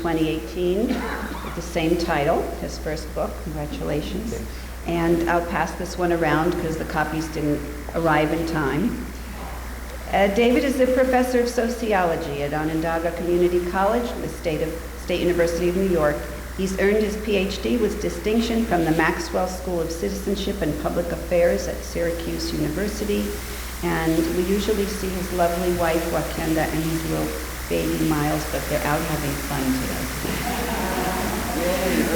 2018 with the same title, his first book. Congratulations. Thanks. And I'll pass this one around because the copies didn't arrive in time. David is a professor of sociology at Onondaga Community College, the State University of New York. He's earned his PhD with distinction from the Maxwell School of Citizenship and Public Affairs at Syracuse University. And we usually see his lovely wife, Wakenda, and his little baby, Miles, but they're out having fun today.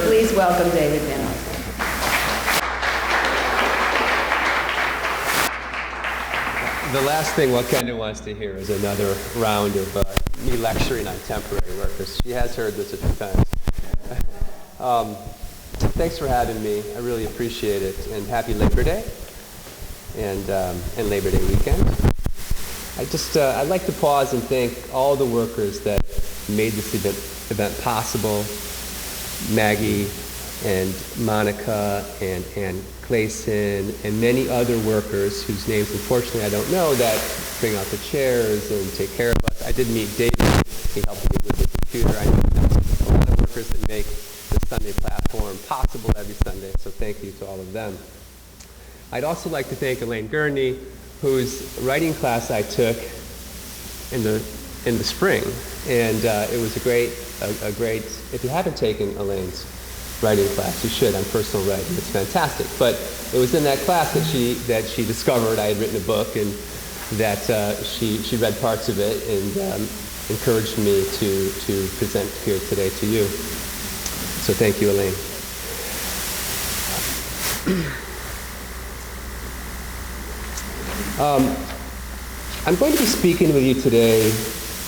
Please welcome David Van Arsdale. The last thing Wakenda wants to hear is another round of me lecturing on temporary workers. She has heard this a few times. Thanks for having me. I really appreciate it. And happy Labor Day and Labor Day weekend. I'd like to pause and thank all the workers that made this event possible. Maggie and Monica and Ann Clayson and many other workers whose names unfortunately I don't know that bring out the chairs and take care of us. I did meet David. He helped me with the computer. I know there's a lot of workers that make the Sunday platform possible every Sunday, so thank you to all of them. I'd also like to thank Elaine Gurney, whose writing class I took in the spring, and it was a great. If you haven't taken Elaine's writing class, you should, on personal writing. It's fantastic. But it was in that class that she discovered I had written a book, and that she read parts of it and encouraged me to present here today to you. So thank you, Elaine. I'm going to be speaking with you today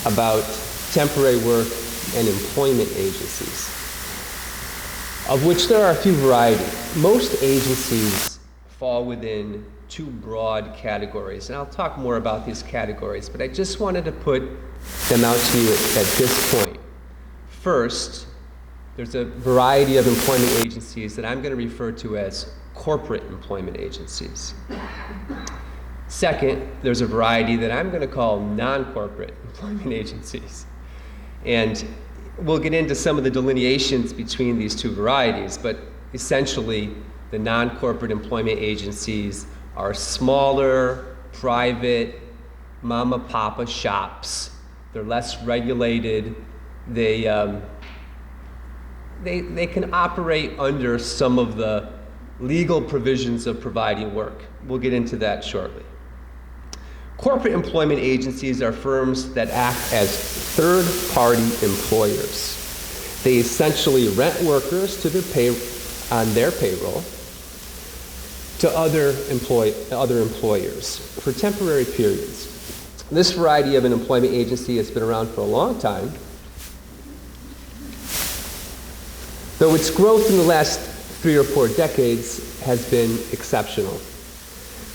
about temporary work and employment agencies, of which there are a few varieties. Most agencies fall within two broad categories, and I'll talk more about these categories, but I just wanted to put them out to you at this point. First, there's a variety of employment agencies that I'm going to refer to as corporate employment agencies. Second, there's a variety that I'm going to call non-corporate employment agencies. And we'll get into some of the delineations between these two varieties, but essentially the non-corporate employment agencies are smaller, private, mama-papa shops. They're less regulated. They can operate under some of the legal provisions of providing work. We'll get into that shortly. Corporate employment agencies are firms that act as third-party employers. They essentially rent workers on their payroll to other employers for temporary periods. This variety of an employment agency has been around for a long time, though its growth in the last 3 or 4 decades has been exceptional.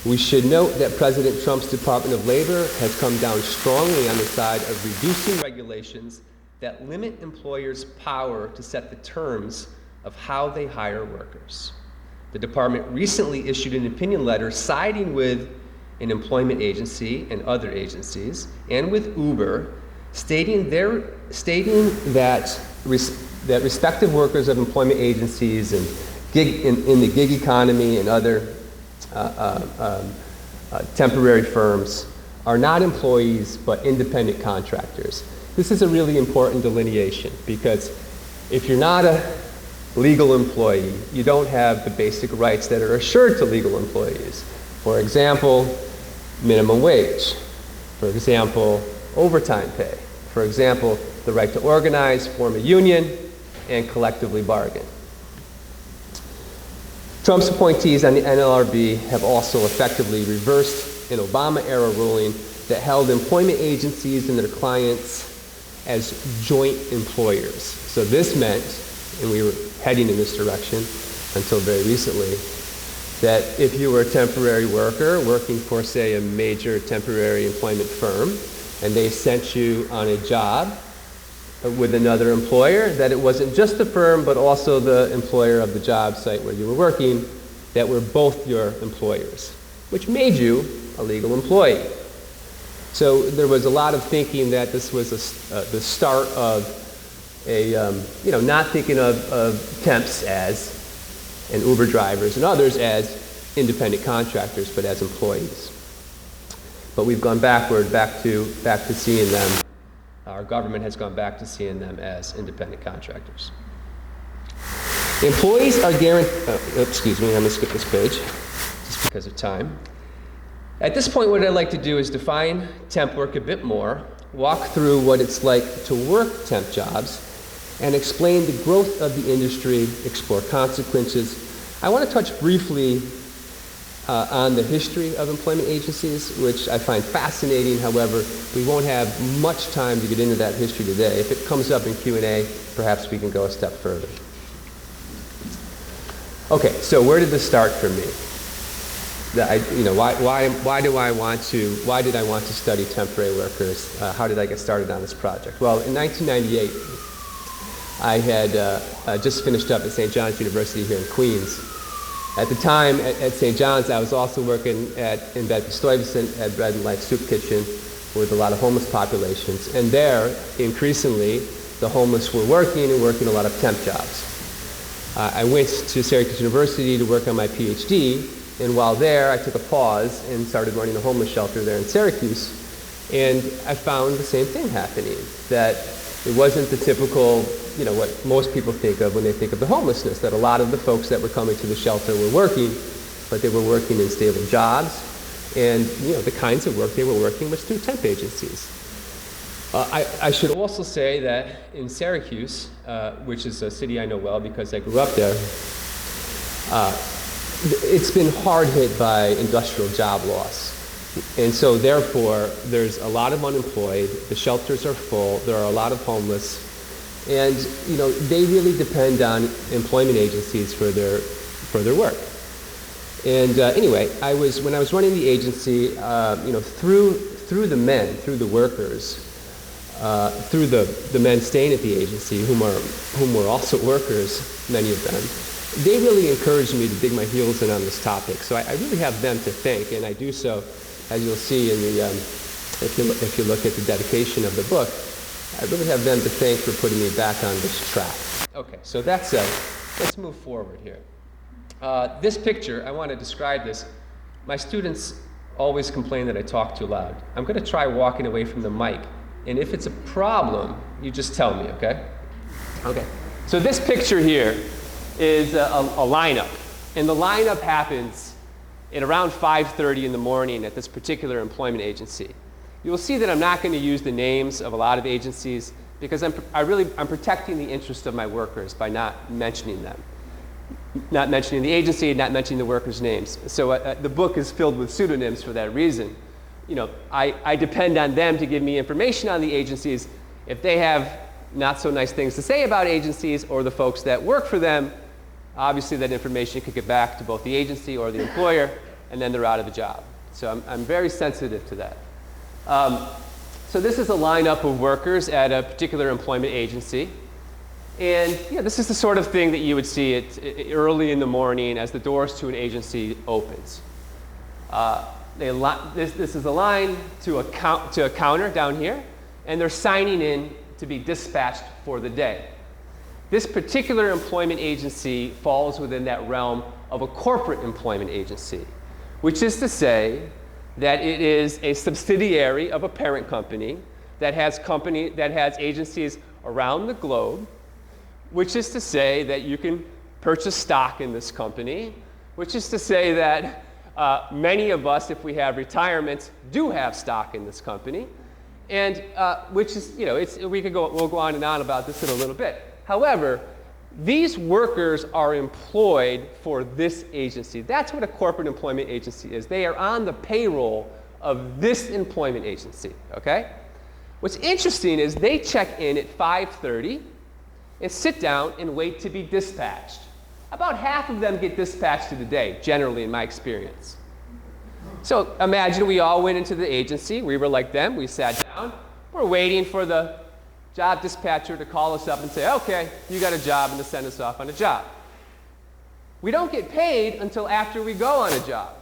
We should note that President Trump's Department of Labor has come down strongly on the side of reducing regulations that limit employers' power to set the terms of how they hire workers. The department recently issued an opinion letter siding with an employment agency and other agencies, and with Uber, stating that respective workers of employment agencies and in the gig economy and other temporary firms are not employees but independent contractors. This is a really important delineation because if you're not a legal employee, you don't have the basic rights that are assured to legal employees. For example, minimum wage. For example, overtime pay. For example, the right to organize, form a union, and collectively bargain. Trump's appointees on the NLRB have also effectively reversed an Obama-era ruling that held employment agencies and their clients as joint employers. So this meant, and we were heading in this direction until very recently, that if you were a temporary worker working for, say, a major temporary employment firm, and they sent you on a job with another employer, that it wasn't just the firm, but also the employer of the job site where you were working, that were both your employers, which made you a legal employee. So there was a lot of thinking that this was the start of not thinking of temps as, and Uber drivers and others as independent contractors, but as employees. But we've gone back to seeing them. Our government has gone back to seeing them as independent contractors. Employees are guaranteed. Excuse me, I'm going to skip this page just because of time. At this point, what I'd like to do is define temp work a bit more, walk through what it's like to work temp jobs, and explain the growth of the industry, explore consequences. I want to touch briefly on the history of employment agencies, which I find fascinating. However, we won't have much time to get into that history today. If it comes up in Q&A, perhaps we can go a step further. Okay, so where did this start for me? Why did I want to study temporary workers? How did I get started on this project? Well, in 1998, I had just finished up at St. John's University here in Queens. At the time, at St. John's, I was also working in Bedford-Stuyvesant at Bread and Life Soup Kitchen with a lot of homeless populations. And there, increasingly, the homeless were working a lot of temp jobs. I went to Syracuse University to work on my PhD, and while there, I took a pause and started running a homeless shelter there in Syracuse. And I found the same thing happening, that it wasn't the typical, what most people think of when they think of the homelessness, that a lot of the folks that were coming to the shelter were working, but they were working in stable jobs. And, the kinds of work they were working was through temp agencies. I should also say that in Syracuse, which is a city I know well because I grew up there, it's been hard hit by industrial job loss. And so therefore, there's a lot of unemployed, the shelters are full, there are a lot of homeless, and they really depend on employment agencies for their work. And anyway, when I was running the agency, through the workers, through the men staying at the agency, whom were also workers, many of them, they really encouraged me to dig my heels in on this topic. So I really have them to thank, and I do so, as you'll see in the, if you look at the dedication of the book, I really have them to thank for putting me back on this track. Okay, so that's let's move forward here. This picture, I want to describe this. My students always complain that I talk too loud. I'm going to try walking away from the mic, and if it's a problem, you just tell me, okay? Okay. So this picture here is a lineup, and the lineup happens at around 5:30 in the morning at this particular employment agency. You'll see that I'm not going to use the names of a lot of agencies because I'm protecting the interest of my workers by not mentioning them. Not mentioning the agency, not mentioning the workers' names. So the book is filled with pseudonyms for that reason. I depend on them to give me information on the agencies. If they have not so nice things to say about agencies or the folks that work for them, obviously that information could get back to both the agency or the employer, and then they're out of the job. So I'm very sensitive to that. So this is a lineup of workers at a particular employment agency. And this is the sort of thing that you would see early in the morning as the doors to an agency opens. This is a line to a counter down here, and they're signing in to be dispatched for the day. This particular employment agency falls within that realm of a corporate employment agency, which is to say that it is a subsidiary of a parent company that has agencies around the globe, which is to say that you can purchase stock in this company, which is to say that many of us, if we have retirements, do have stock in this company, and which is, we'll go on and on about this in a little bit. However, these workers are employed for this agency. That's what a corporate employment agency is. They are on the payroll of this employment agency, okay? What's interesting is they check in at 5:30 and sit down and wait to be dispatched. About half of them get dispatched through the day, generally in my experience. So imagine we all went into the agency. We were like them. We sat down. We're waiting for the job dispatcher to call us up and say, okay, you got a job, and to send us off on a job. We don't get paid until after we go on a job,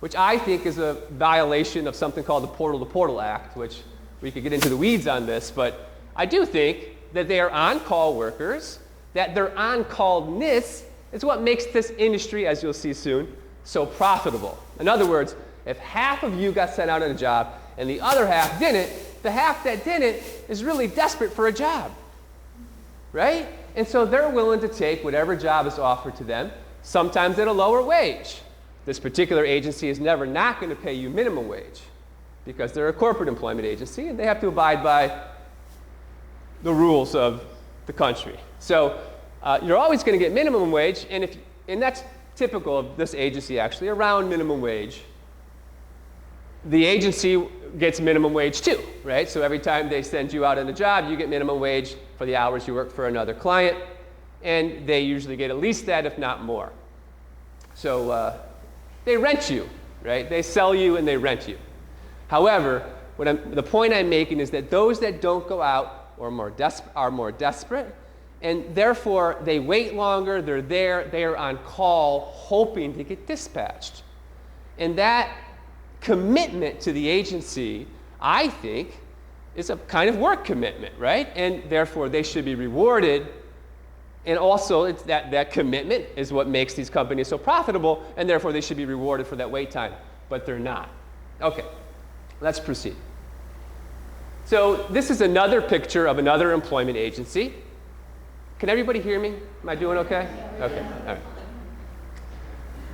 which I think is a violation of something called the Portal to Portal Act, which we could get into the weeds on this, but I do think that they are on-call workers, that their on-callness is what makes this industry, as you'll see soon, so profitable. In other words, if half of you got sent out on a job and the other half didn't, the half that didn't is really desperate for a job, right? And so they're willing to take whatever job is offered to them, sometimes at a lower wage. This particular agency is never not going to pay you minimum wage because they're a corporate employment agency and they have to abide by the rules of the country. So you're always going to get minimum wage, and that's typical of this agency actually, around minimum wage. The agency gets minimum wage too, right? So every time they send you out on a job, you get minimum wage for the hours you work for another client, and they usually get at least that, if not more. So they rent you, right? They sell you and they rent you. However, the point I'm making is that those that don't go out are more desperate, and therefore they wait longer, they're there, they are on call hoping to get dispatched. And that commitment to the agency, I think, is a kind of work commitment, right? And therefore they should be rewarded. And also it's that commitment is what makes these companies so profitable, and therefore they should be rewarded for that wait time, but they're not. Okay, let's proceed. So this is another picture of another employment agency. Can everybody hear me? Am I doing okay? Okay, all right.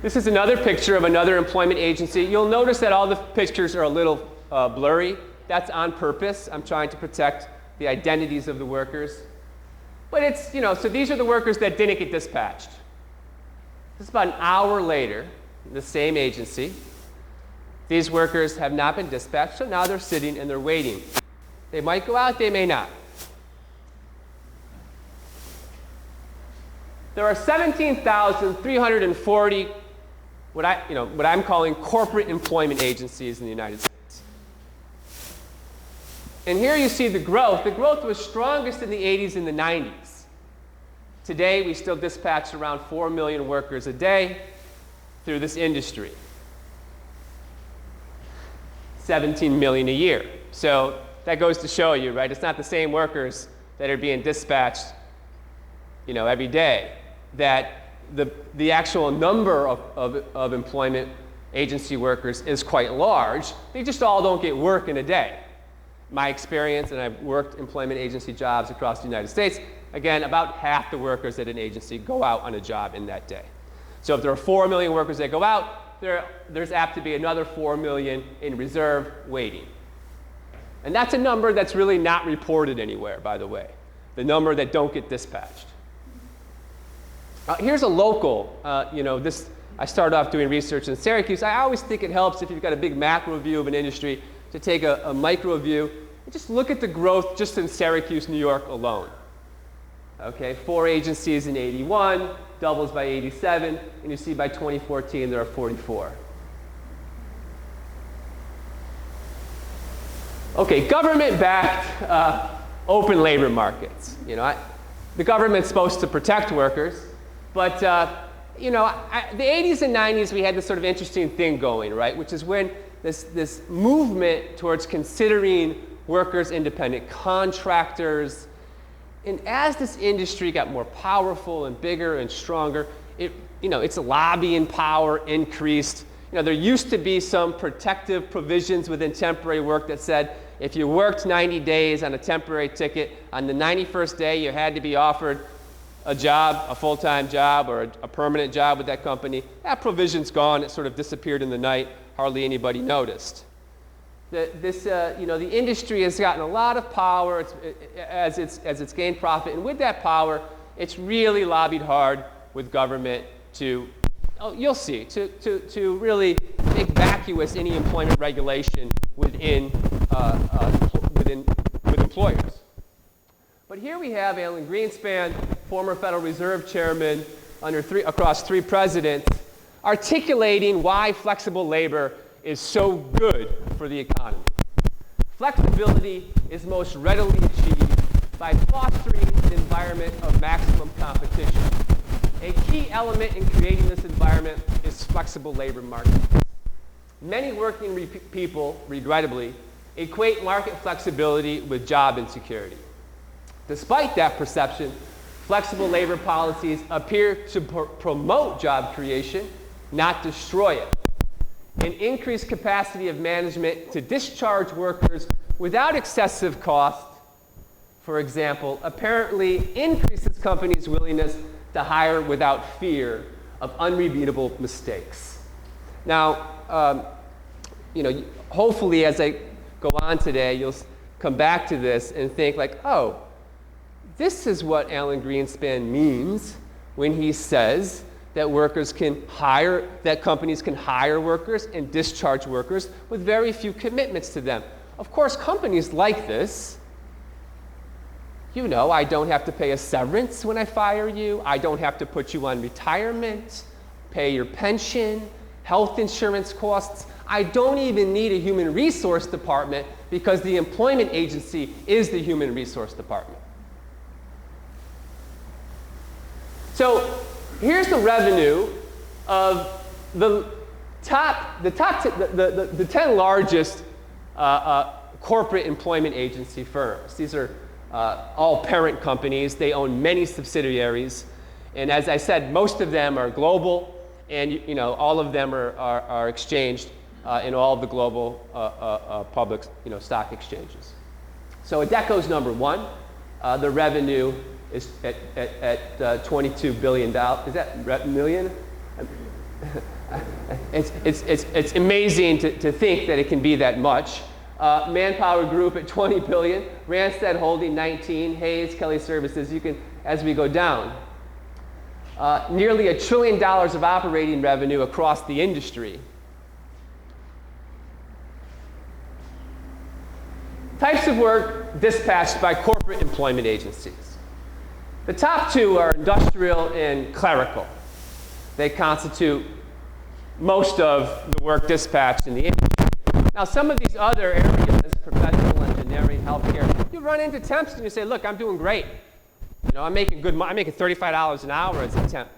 This is another picture of another employment agency. You'll notice that all the pictures are a little blurry. That's on purpose. I'm trying to protect the identities of the workers. But it's, so these are the workers that didn't get dispatched. This is about an hour later, the same agency. These workers have not been dispatched, so now they're sitting and they're waiting. They might go out, they may not. There are 17,340 what I'm calling corporate employment agencies in the United States. And here you see the growth. The growth was strongest in the 80s and the 90s. Today, we still dispatch around 4 million workers a day through this industry. 17 million a year. So that goes to show you, right? It's not the same workers that are being dispatched, every day. That the actual number of employment agency workers is quite large. They just all don't get work in a day. My experience, and I've worked employment agency jobs across the United States, again, about half the workers at an agency go out on a job in that day. So if there are 4 million workers that go out, there's apt to be another 4 million in reserve waiting. And that's a number that's really not reported anywhere, by the way, the number that don't get dispatched. Here's a local, I started off doing research in Syracuse. I always think it helps if you've got a big macro view of an industry to take a micro view and just look at the growth just in Syracuse, New York alone. Okay, 4 agencies in 81, doubles by 87, and you see by 2014 there are 44. Okay, government-backed open labor markets. The government's supposed to protect workers. But, the 80s and 90s, we had this sort of interesting thing going, right? Which is when this movement towards considering workers independent contractors. And as this industry got more powerful and bigger and stronger, its lobbying power increased. There used to be some protective provisions within temporary work that said if you worked 90 days on a temporary ticket, on the 91st day you had to be offered a job, a full-time job, or a permanent job with that company. That provision's gone. It sort of disappeared in the night. Hardly anybody noticed. The industry has gotten a lot of power as it's gained profit, and with that power, it's really lobbied hard with government to, you'll see, to really make vacuous any employment regulation with employers. But here we have Alan Greenspan, former Federal Reserve Chairman across 3 presidents, articulating why flexible labor is so good for the economy. Flexibility is most readily achieved by fostering an environment of maximum competition. A key element in creating this environment is flexible labor markets. Many working people, regrettably, equate market flexibility with job insecurity. Despite that perception, flexible labor policies appear to promote job creation, not destroy it. An increased capacity of management to discharge workers without excessive cost, for example, apparently increases companies' willingness to hire without fear of unrepeatable mistakes. Now, hopefully as I go on today, you'll come back to this and think like, oh, this is what Alan Greenspan means when he says that companies can hire workers and discharge workers with very few commitments to them. Of course, companies like this. I don't have to pay a severance when I fire you. I don't have to put you on retirement, pay your pension, health insurance costs. I don't even need a human resource department because the employment agency is the human resource department. So here's the revenue of the 10 largest corporate employment agency firms. These are all parent companies. They own many subsidiaries. And as I said, most of them are global, and all of them are exchanged in all of the global public stock exchanges. So Adecco's number one. The revenue is at $22 billion. Is that million? It's amazing to think that it can be that much. Manpower Group at 20 billion, Randstad Holding 19, Hayes, Kelly Services, as we go down. Nearly $1 trillion of operating revenue across the industry. Types of work dispatched by corporate employment agencies. The top two are industrial and clerical. They constitute most of the work dispatched in the industry. Now, some of these other areas, professional engineering, healthcare, you run into temps and you say, look, I'm doing great. I'm making good money. I'm making $35 an hour as a temp.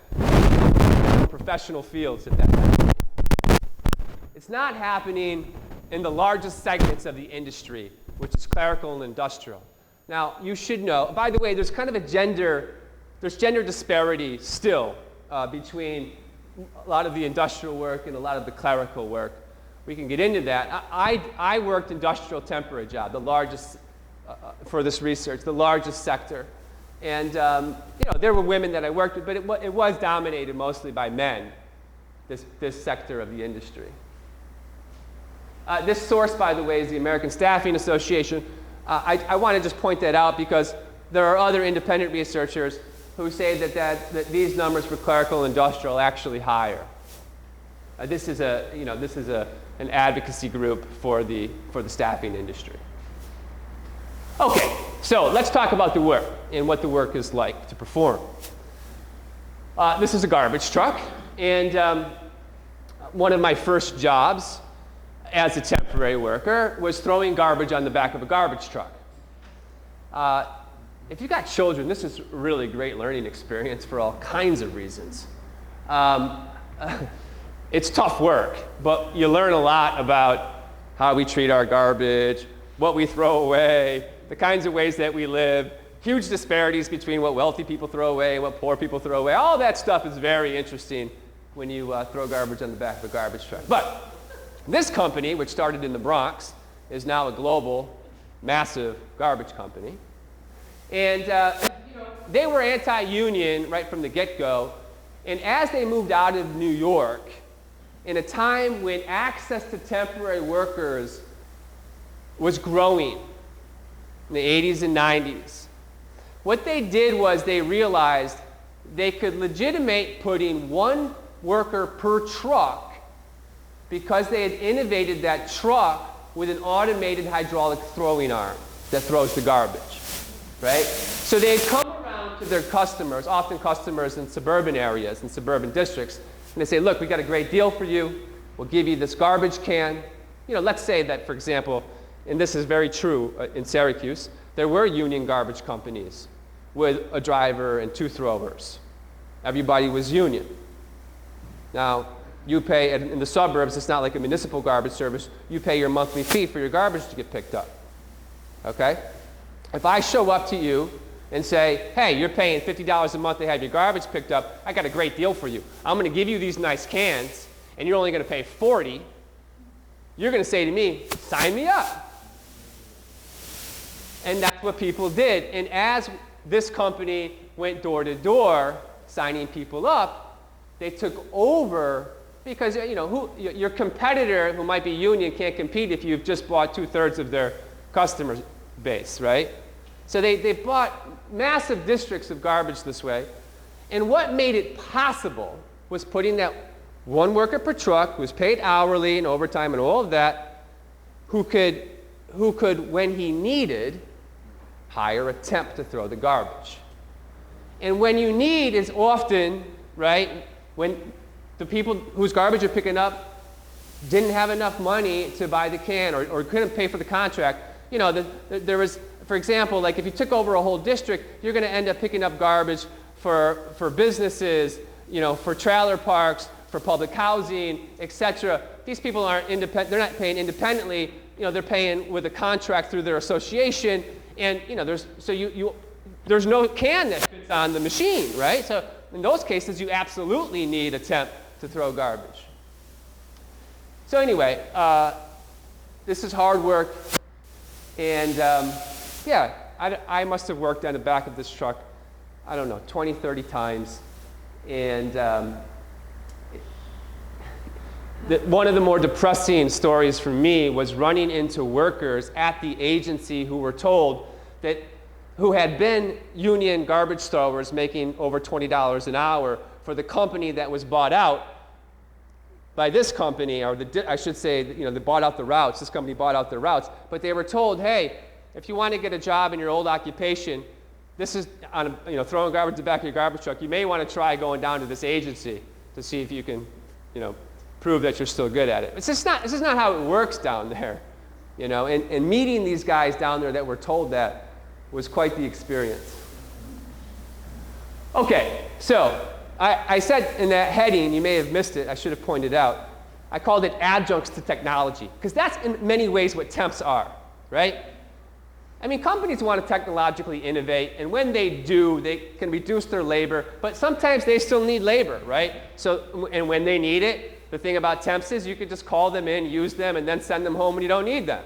Professional fields at that time. It's not happening in the largest segments of the industry, which is clerical and industrial. Now, you should know, by the way, there's kind of gender disparity still between a lot of the industrial work and a lot of the clerical work. We can get into that. I worked industrial temporary job, the largest, for this research, the largest sector. And there were women that I worked with, but it was dominated mostly by men, this sector of the industry. This source, by the way, is the American Staffing Association. I want to just point that out because there are other independent researchers who say that these numbers for clerical and industrial are actually higher. This is an advocacy group for the staffing industry. Okay, so let's talk about the work and what the work is like to perform. This is a garbage truck, and one of my first jobs as a temporary worker was throwing garbage on the back of a garbage truck. If you've got children, this is a really great learning experience for all kinds of reasons. It's tough work, but you learn a lot about how we treat our garbage, what we throw away, the kinds of ways that we live, huge disparities between what wealthy people throw away and what poor people throw away. All that stuff is very interesting when you throw garbage on the back of a garbage truck. But this company, which started in the Bronx, is now a global, massive garbage company. And they were anti-union right from the get-go. And as they moved out of New York, in a time when access to temporary workers was growing in the 80s and 90s, what they did was they realized they could legitimate putting one worker per truck because they had innovated that truck with an automated hydraulic throwing arm that throws the garbage, right? So they had come around to their customers, often customers in suburban areas, in suburban districts, and they say, look, we got a great deal for you. We'll give you this garbage can. Let's say that, for example, and this is very true in Syracuse, there were union garbage companies with a driver and two throwers. Everybody was union. Now, you pay, in the suburbs, it's not like a municipal garbage service. You pay your monthly fee for your garbage to get picked up, okay? If I show up to you and say, hey, you're paying $50 a month to have your garbage picked up. I got a great deal for you. I'm going to give you these nice cans, and you're only going to pay $40. You're going to say to me, sign me up. And that's what people did. And as this company went door to door signing people up, they took over because your competitor who might be union can't compete if you've just bought 2/3 of their customer base, right? So they bought massive districts of garbage this way. And what made it possible was putting that one worker per truck who was paid hourly and overtime and all of that, who could, when he needed, hire a temp to throw the garbage. And when you need is often, right, when the people whose garbage you're picking up didn't have enough money to buy the can or couldn't pay for the contract. There was, for example, like if you took over a whole district, you're going to end up picking up garbage for businesses, for trailer parks, for public housing, etc. These people aren't independent. They're not paying independently. They're paying with a contract through their association, and there's no can that fits on the machine, right? So in those cases, you absolutely need a temp to throw garbage. So anyway, this is hard work, and I must have worked on the back of this truck, I don't know, 20, 30 times, and one of the more depressing stories for me was running into workers at the agency who were told that, who had been union garbage throwers making over $20 an hour for the company that was bought out by this company, or I should say, they bought out the routes. This company bought out the routes, but they were told, hey, if you want to get a job in your old occupation, this is on throwing garbage in the back of your garbage truck. You may want to try going down to this agency to see if you can, prove that you're still good at it. This is not how it works down there, And meeting these guys down there that were told that was quite the experience. Okay, so I said in that heading, you may have missed it, I should have pointed out, I called it adjuncts to technology, because that's in many ways what temps are, right? I mean, companies want to technologically innovate, and when they do, they can reduce their labor, but sometimes they still need labor, right? So, and when they need it, the thing about temps is you can just call them in, use them, and then send them home when you don't need them.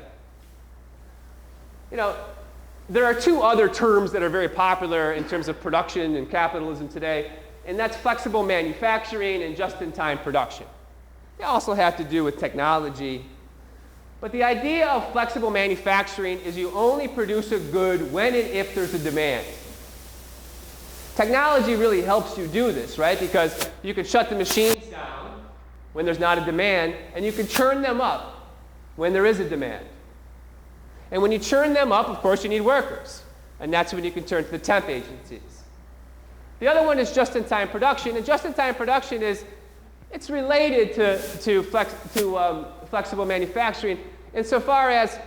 There are two other terms that are very popular in terms of production and capitalism today, and that's flexible manufacturing and just-in-time production. They also have to do with technology. But the idea of flexible manufacturing is you only produce a good when and if there's a demand. Technology really helps you do this, right? Because you can shut the machines down when there's not a demand, and you can churn them up when there is a demand. And when you churn them up, of course, you need workers. And that's when you can turn to the temp agencies. The other one is just-in-time production. And just-in-time production it's related to flexible manufacturing insofar as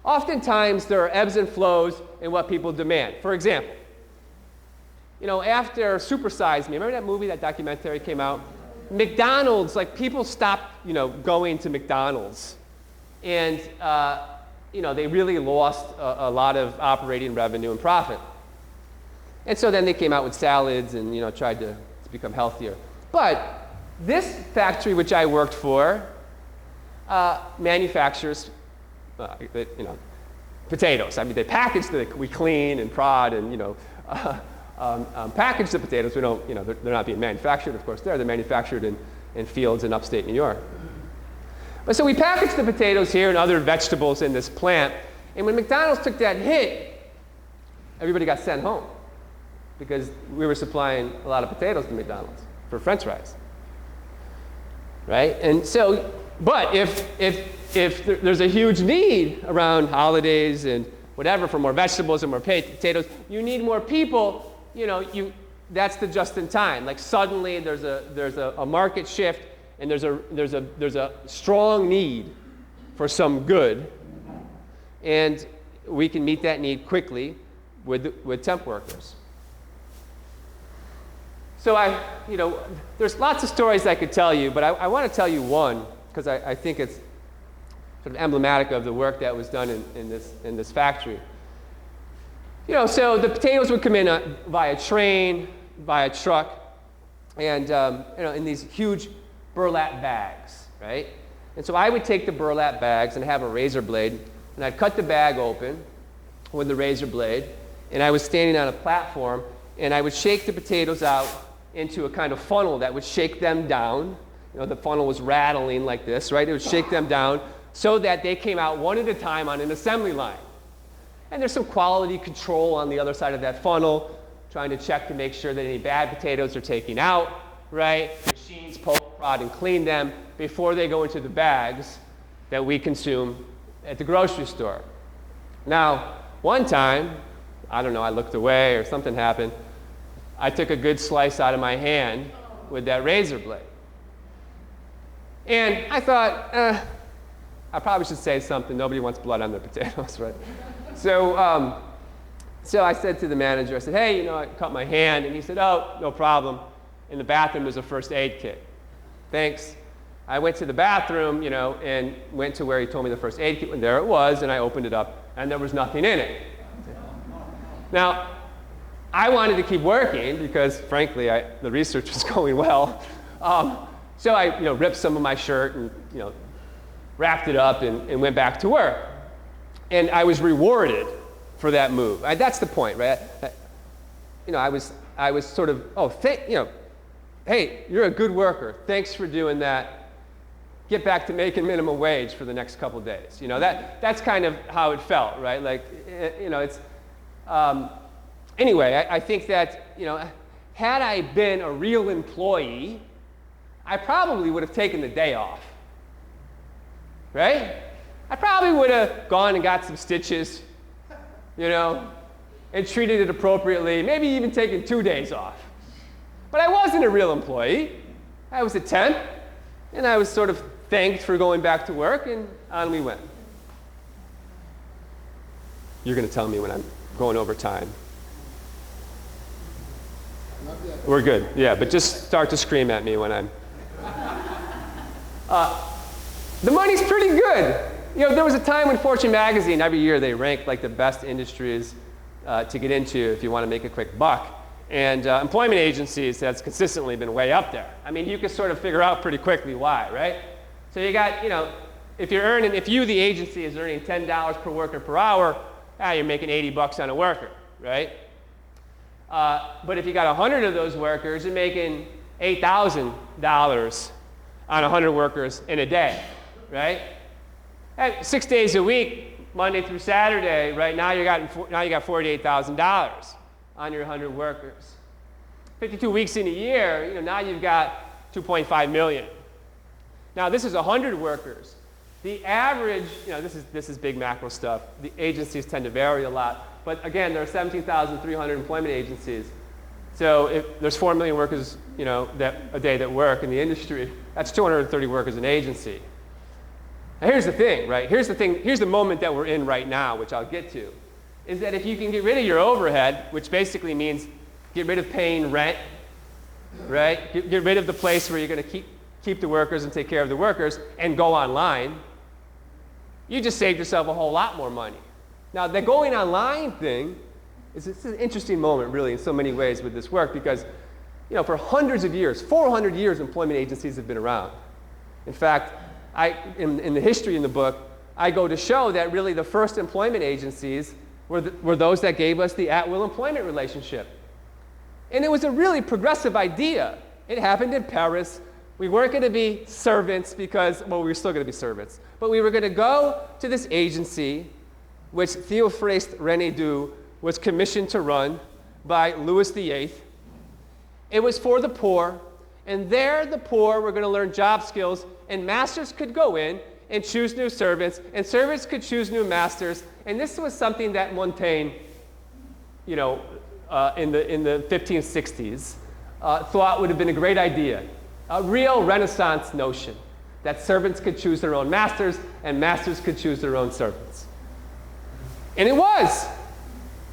oftentimes there are ebbs and flows in what people demand. For example, after Super Size Me, remember that movie, that documentary came out? McDonald's, people stopped, going to McDonald's. And, they really lost a lot of operating revenue and profit. And so then they came out with salads and, tried to become healthier. But this factory, which I worked for, manufactures, potatoes. I mean, they package we clean and prod and, package the potatoes. We don't, they're not being manufactured, of course. They're manufactured in fields in upstate New York. But so we packaged the potatoes here and other vegetables in this plant. And when McDonald's took that hit, everybody got sent home because we were supplying a lot of potatoes to McDonald's for French fries, right? And so, but if there's a huge need around holidays and whatever for more vegetables and more potatoes, you need more people. That's the just-in-time. Like suddenly there's a market shift, and there's a strong need for some good, and we can meet that need quickly with temp workers. So there's lots of stories I could tell you, but I want to tell you one because I think it's sort of emblematic of the work that was done in this factory. So the potatoes would come in via train, via truck, and in these huge burlap bags, right? And so I would take the burlap bags and have a razor blade, and I'd cut the bag open with the razor blade, and I was standing on a platform, and I would shake the potatoes out into a kind of funnel that would shake them down. The funnel was rattling like this, right? It would shake them down so that they came out one at a time on an assembly line. And there's some quality control on the other side of that funnel, trying to check to make sure that any bad potatoes are taken out, right? Machines poke, prod, and clean them before they go into the bags that we consume at the grocery store. Now, one time, I don't know, I looked away or something happened, I took a good slice out of my hand with that razor blade. And I thought, I probably should say something. Nobody wants blood on their potatoes, right? So I said to the manager, I said, hey, I cut my hand. And he said, oh, no problem. In the bathroom, there's a first aid kit. Thanks. I went to the bathroom, and went to where he told me the first aid kit. And there it was, and I opened it up, and there was nothing in it. Now, I wanted to keep working because, frankly, the research was going well. So I ripped some of my shirt and wrapped it up and went back to work. And I was rewarded for that move. That's the point, right? I was sort of, hey, you're a good worker. Thanks for doing that. Get back to making minimum wage for the next couple of days. That's kind of how it felt, right? Like, it's, anyway, I think that, had I been a real employee, I probably would have taken the day off, right? I probably would have gone and got some stitches, and treated it appropriately, maybe even taken 2 days off. But I wasn't a real employee. I was a temp, and I was sort of thanked for going back to work, and on we went. You're going to tell me when I'm going over time. We're good, yeah, but just start to scream at me when I'm... The money's pretty good. There was a time when Fortune magazine, every year they ranked like the best industries to get into if you want to make a quick buck. And employment agencies, that's consistently been way up there. I mean, you can sort of figure out pretty quickly why, right? So you got, if you, the agency, is earning $10 per worker per hour, you're making $80 on a worker, right? But if you got 100 of those workers, you're making $8,000 on 100 workers in a day, right? At 6 days a week, Monday through Saturday, right now you got $48,000 on your 100 workers. 52 weeks in a year, now you've got 2.5 million. Now this is 100 workers. The average, this is big macro stuff. The agencies tend to vary a lot, but again, there are 17,300 employment agencies. So if there's 4 million workers, a day that work in the industry, that's 230 workers an agency. Now here's the thing, right? Here's the moment that we're in right now, which I'll get to, is that if you can get rid of your overhead, which basically means get rid of paying rent, right? Get rid of the place where you're going to keep the workers and take care of the workers and go online, you just saved yourself a whole lot more money. Now, the going online thing is an interesting moment, really, in so many ways with this work because, for hundreds of years, 400 years, employment agencies have been around. In fact, in the history in the book, I go to show that really the first employment agencies were those that gave us the at-will employment relationship. And it was a really progressive idea. It happened in Paris. We weren't going to be servants because, we were still going to be servants, but we were going to go to this agency, which Théophraste Renédou was commissioned to run by Louis VIII. It was for the poor, and there the poor were going to learn job skills, and masters could go in and choose new servants, and servants could choose new masters, and this was something that Montaigne, in the 1560s, thought would have been a great idea, a real Renaissance notion that servants could choose their own masters, and masters could choose their own servants. And it was.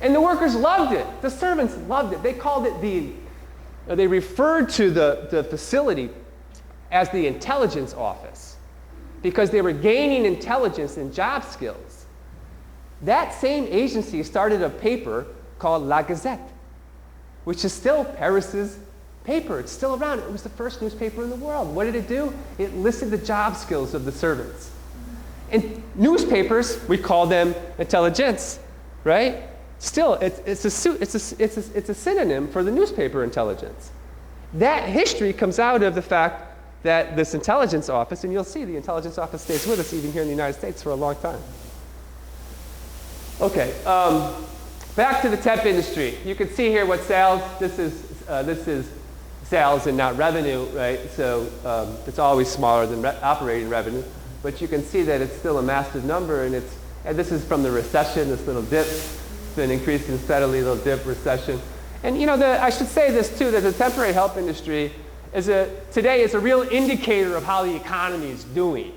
And the workers loved it. The servants loved it. They called it they referred to the facility as the intelligence office because they were gaining intelligence and job skills. That same agency started a paper called La Gazette, which is still Paris's paper. It's still around. It was the first newspaper in the world. What did it do? It listed the job skills of the servants. And newspapers, we call them intelligence, right? Still, it's a synonym for the newspaper intelligence. That history comes out of the fact that this intelligence office, and you'll see the intelligence office stays with us even here in the United States for a long time. Okay, back to the temp industry. You can see here what sales, this is sales and not revenue, right? So it's always smaller than operating revenue, but you can see that it's still a massive number, and this is from the recession, this little dip. It's been increasing steadily, little dip, recession. And I should say this too, that the temporary help industry today is a real indicator of how the economy is doing.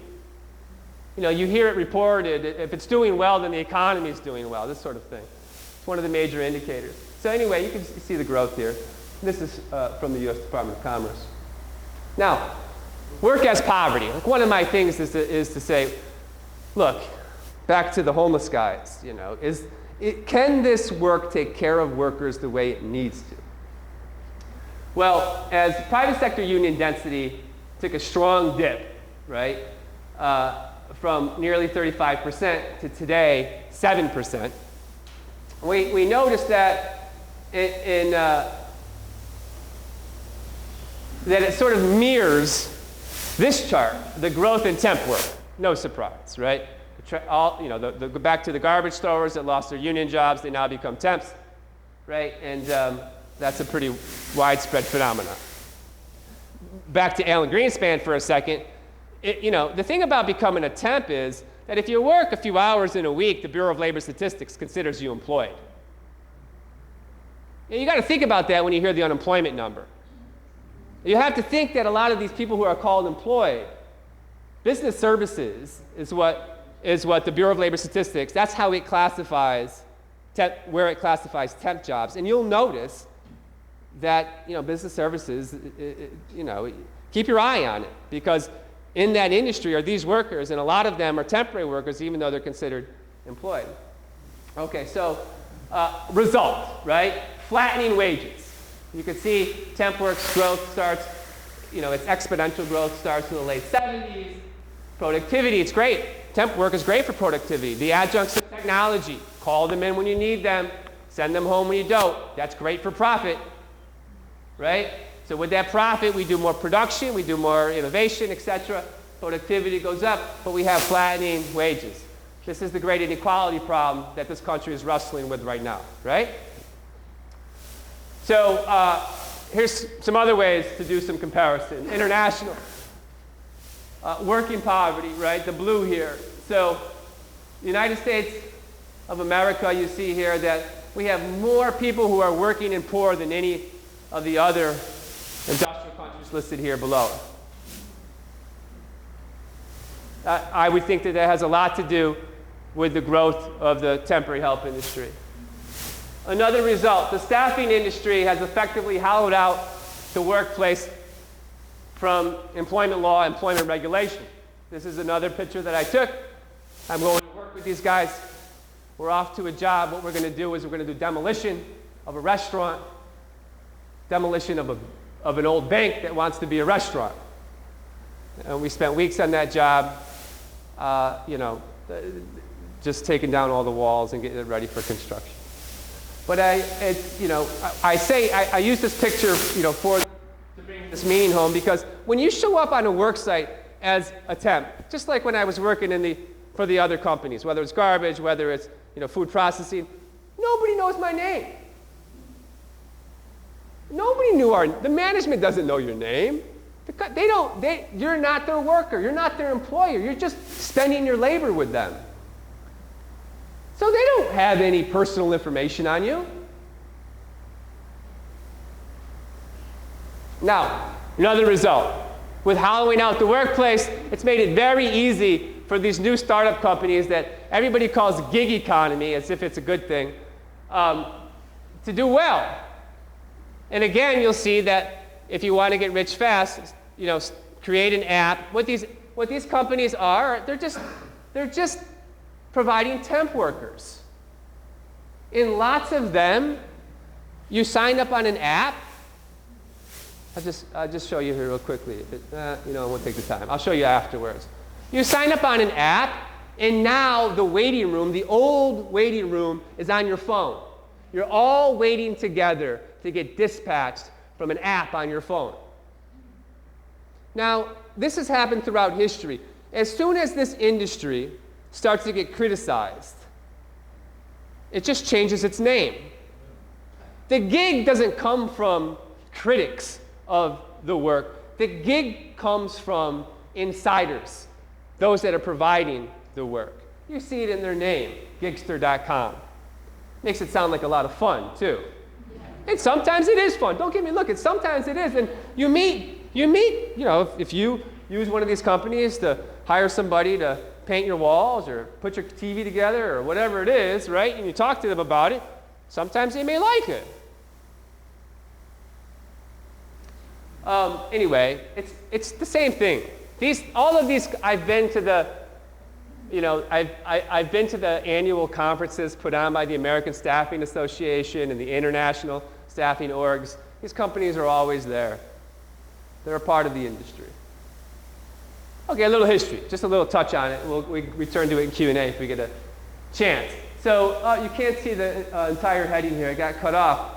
You hear it reported, if it's doing well, then the economy is doing well, this sort of thing. It's one of the major indicators. So anyway, you can see the growth here. This is from the U.S. Department of Commerce. Now, work as poverty. Like one of my things is to say, look, back to the homeless guys, can this work take care of workers the way it needs to? Well, as private sector union density took a strong dip, right, from nearly 35% to today, 7%, we noticed that that it sort of mirrors this chart, the growth in temp work. No surprise, right? Back to the garbage throwers that lost their union jobs, they now become temps, right? And that's a pretty widespread phenomenon. Back to Alan Greenspan for a second. The thing about becoming a temp is that if you work a few hours in a week, the Bureau of Labor Statistics considers you employed. And you got to think about that when you hear the unemployment number. You have to think that a lot of these people who are called employed, business services is what the Bureau of Labor Statistics, that's how it classifies, where it classifies temp jobs. And you'll notice that, business services, keep your eye on it, because in that industry are these workers, and a lot of them are temporary workers, even though they're considered employed. Okay, so result, right? Flattening wages. You can see temp work's growth starts, its exponential growth starts in the late 70s. Productivity, it's great. Temp work is great for productivity. The adjuncts of technology, call them in when you need them, send them home when you don't. That's great for profit, right? So with that profit, we do more production, we do more innovation, etc. Productivity goes up, but we have flattening wages. This is the great inequality problem that this country is wrestling with right now, right? So here's some other ways to do some comparison. International. Working poverty, right? The blue here. So the United States of America, you see here that we have more people who are working and poor than any of the other industrial countries listed here below. I would think that has a lot to do with the growth of the temporary help industry. Another result, the staffing industry has effectively hollowed out the workplace from employment law, employment regulation. This is another picture that I took. I'm going to work with these guys. We're off to a job. What we're going to do is we're going to do demolition of a restaurant, demolition of an old bank that wants to be a restaurant. And we spent weeks on that job, just taking down all the walls and getting it ready for construction. But I use this picture, to bring this meaning home, because when you show up on a work site as a temp, just like when I was working for the other companies, whether it's garbage, whether it's food processing, nobody knows my name. Nobody knew the management doesn't know your name. You're not their worker. You're not their employer. You're just spending your labor with them. So they don't have any personal information on you. Now, another result. With hollowing out the workplace, it's made it very easy for these new startup companies that everybody calls gig economy, as if it's a good thing, to do well. And again, you'll see that if you want to get rich fast, create an app. What these companies are, they're just providing temp workers. in lots of them, you sign up on an app. I'll just show you here real quickly. I won't take the time. I'll show you afterwards. You sign up on an app, and now the waiting room, the old waiting room, is on your phone. You're all waiting together to get dispatched from an app on your phone. Now, this has happened throughout history. As soon as this industry starts to get criticized, it just changes its name. The gig doesn't come from critics of the work. The gig comes from insiders, those that are providing the work. You see it in their name, gigster.com. Makes it sound like a lot of fun, too. And sometimes it is fun. Don't get me looking. Sometimes it is. And you meet, if you use one of these companies to hire somebody to paint your walls or put your TV together or whatever it is, right? And you talk to them about it, sometimes they may like it. Anyway, it's the same thing. All of these, I've been to the annual conferences put on by the American Staffing Association and the international staffing orgs. These companies are always there. They're a part of the industry. Okay, a little history, just a little touch on it. We'll return to it in Q&A if we get a chance. So you can't see the entire heading here. It got cut off.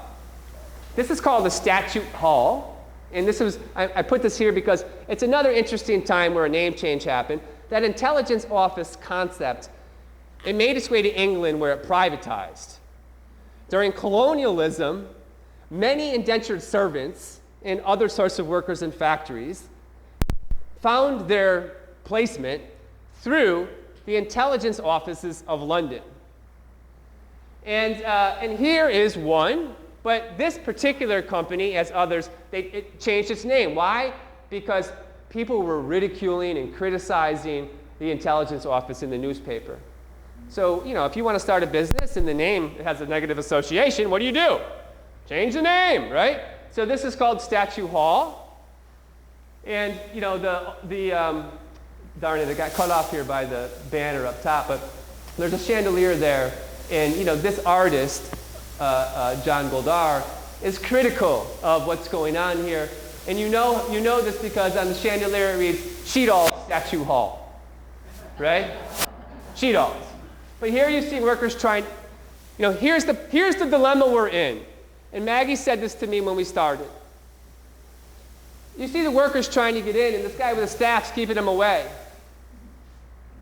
This is called the Statute Hall. And I put this here because it's another interesting time where a name change happened. That intelligence office concept, it made its way to England where it privatized. During colonialism, many indentured servants and other sorts of workers in factories found their placement through the intelligence offices of London. And here is one, but this particular company, as others, it changed its name. Why? Because people were ridiculing and criticizing the intelligence office in the newspaper. So, if you want to start a business and the name has a negative association, what do? Change the name, right? So this is called Statute Hall. And, darn it, it got cut off here by the banner up top, but there's a chandelier there. And, this artist, John Goldar, is critical of what's going on here. And you know this because on the chandelier it reads, Cheadle Statute Hall, right? Cheadle. But here you see workers trying, here's the dilemma we're in. And Maggie said this to me when we started. You see the workers trying to get in, and this guy with the staff's keeping them away.